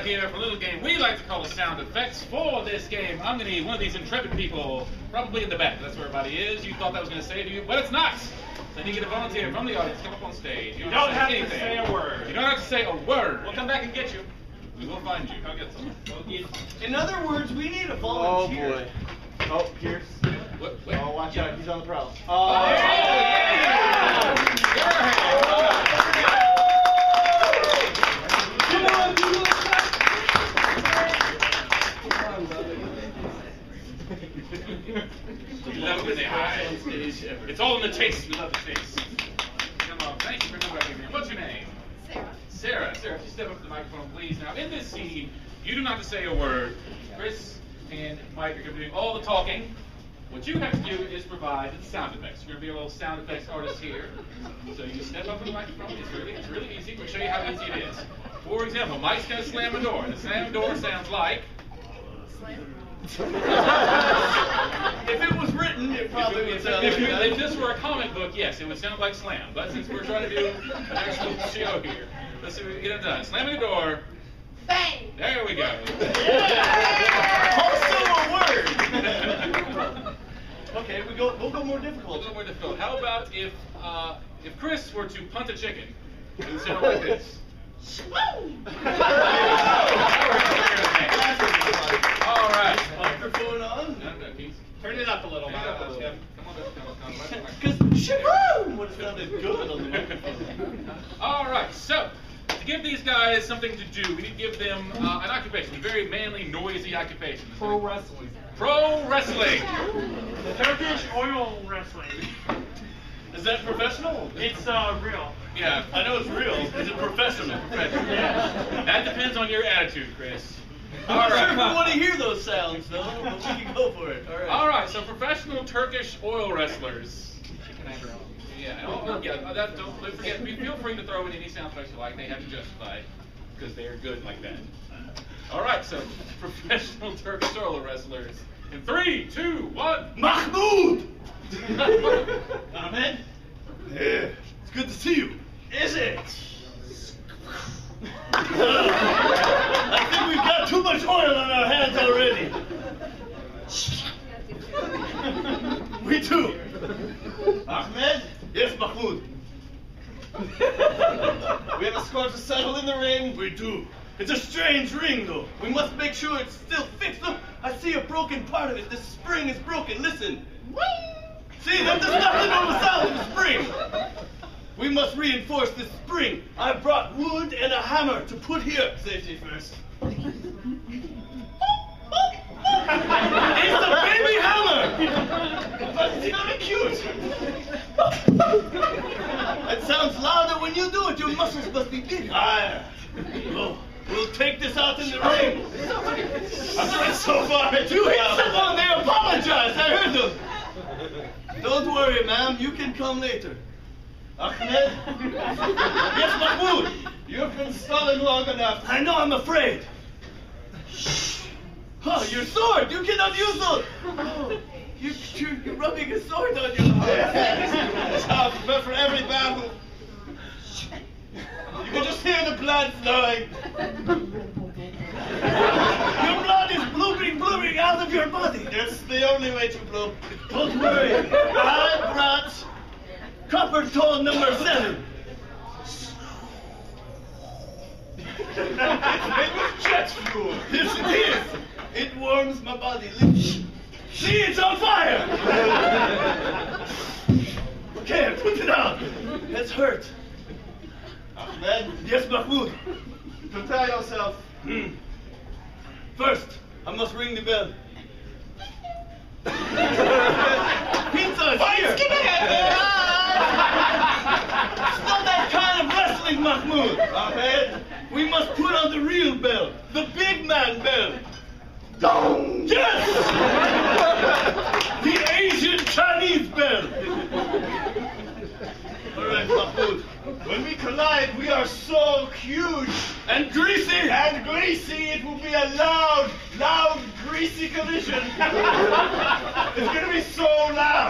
here for a little game we like to call the sound effects. For this game, I'm going to need one of these intrepid people, probably in the back. That's where everybody is. You thought that was going to save you, but it's not. Then you get a volunteer from the audience, come up on stage. You don't have to say a word. You don't have to say a word. We'll come back and get you. We will find you. I'll get someone. In other words, we need a volunteer. Oh boy. Oh, Kris. What? Oh, watch out. He's on the prowl. Oh, yeah! Come on, people. We love when they hide. It's all in the taste. We love the taste. Come on. Thank you for coming back here. What's your name? Sarah. Sarah, if you step up to the microphone, please. Now, in this scene, you do not have to say a word. Kris and Mike are going to be doing all the talking. What you have to do is provide the sound effects. You're going to be a little sound effects artist here. So you step up to the microphone. It's really easy. We'll show you how easy it is. For example, Mike's going to slam a door. The slam door sounds like... If it was written, it probably would sound like that. If this were a comic book, yes, it would sound like slam. But since we're trying to do an actual show here, let's see if we can get it done. Slamming a door. Bang! There we go. Yeah! Also a word. Okay, we'll go more difficult. A little more difficult. How about if Kris were to punt a chicken? It would sound like this. All right. Microphone on. Turn it up a little. Come on. Because shaboom would have sounded good on the microphone. All right. So, to give these guys something to do, we need to give them an occupation, a very manly, noisy occupation. Pro wrestling. Pro wrestling. Turkish oil wrestling. Is that professional? It's real. Yeah. I know it's real. Is it professional? Yeah. That depends on your attitude, Kris. I'm not sure if we want to hear those sounds, though, but we can go for it. All right. All right. So, professional Turkish oil wrestlers. Yeah. Don't forget. Feel free to throw in any sound effects you like. They have to justify because they are good like that. All right. So, professional Turkish oil wrestlers. In 3, 2, 1. Mahmoud! Ahmed? Yeah. It's good to see you. Is it? I think we've got too much oil on our hands already. We too. Ahmed? Yes, Mahmoud. We have a score to settle in the ring. We do. It's a strange ring, though. We must make sure it's still fixed. Look, I see a broken part of it. The spring is broken. Listen. See, that does not know the sound of the spring. We must reinforce this spring. I brought wood and a hammer to put here. Safety first. It's a baby hammer! But it's very cute. It sounds louder when you do it. Your muscles must be big. Oh, we'll take this out in the ring. I'm doing so far. You hit someone, they apologize. I heard them. Don't worry, ma'am. You can come later. Ahmed? Yes, Mahmoud. You've been stalling long enough. I know, I'm afraid. Oh, your sword! You cannot use those! Oh, you're rubbing a sword on your arm. That's how I prepare for every battle. You can just hear the blood flowing. Your blood is blooming out of your body. It's the only way to blow. Don't worry. I brought copper toll number 7. It's made with jet fuel. Yes, it is. It warms my body. See, it's on fire! Okay, put it out. That's hurt. Ahmed? Yes, Mahmoud. Prepare yourself. First, I must ring the bell. Pizza is here! It's not that kind of wrestling, Mahmoud. Ahmed? We must put on the real bell. The big man bell. Dong! Yes! The Asian Chinese bell. All right, Mahmoud. When we collide, we are so huge. And greasy! And greasy, it will be a loud, greasy collision. It's gonna be so loud.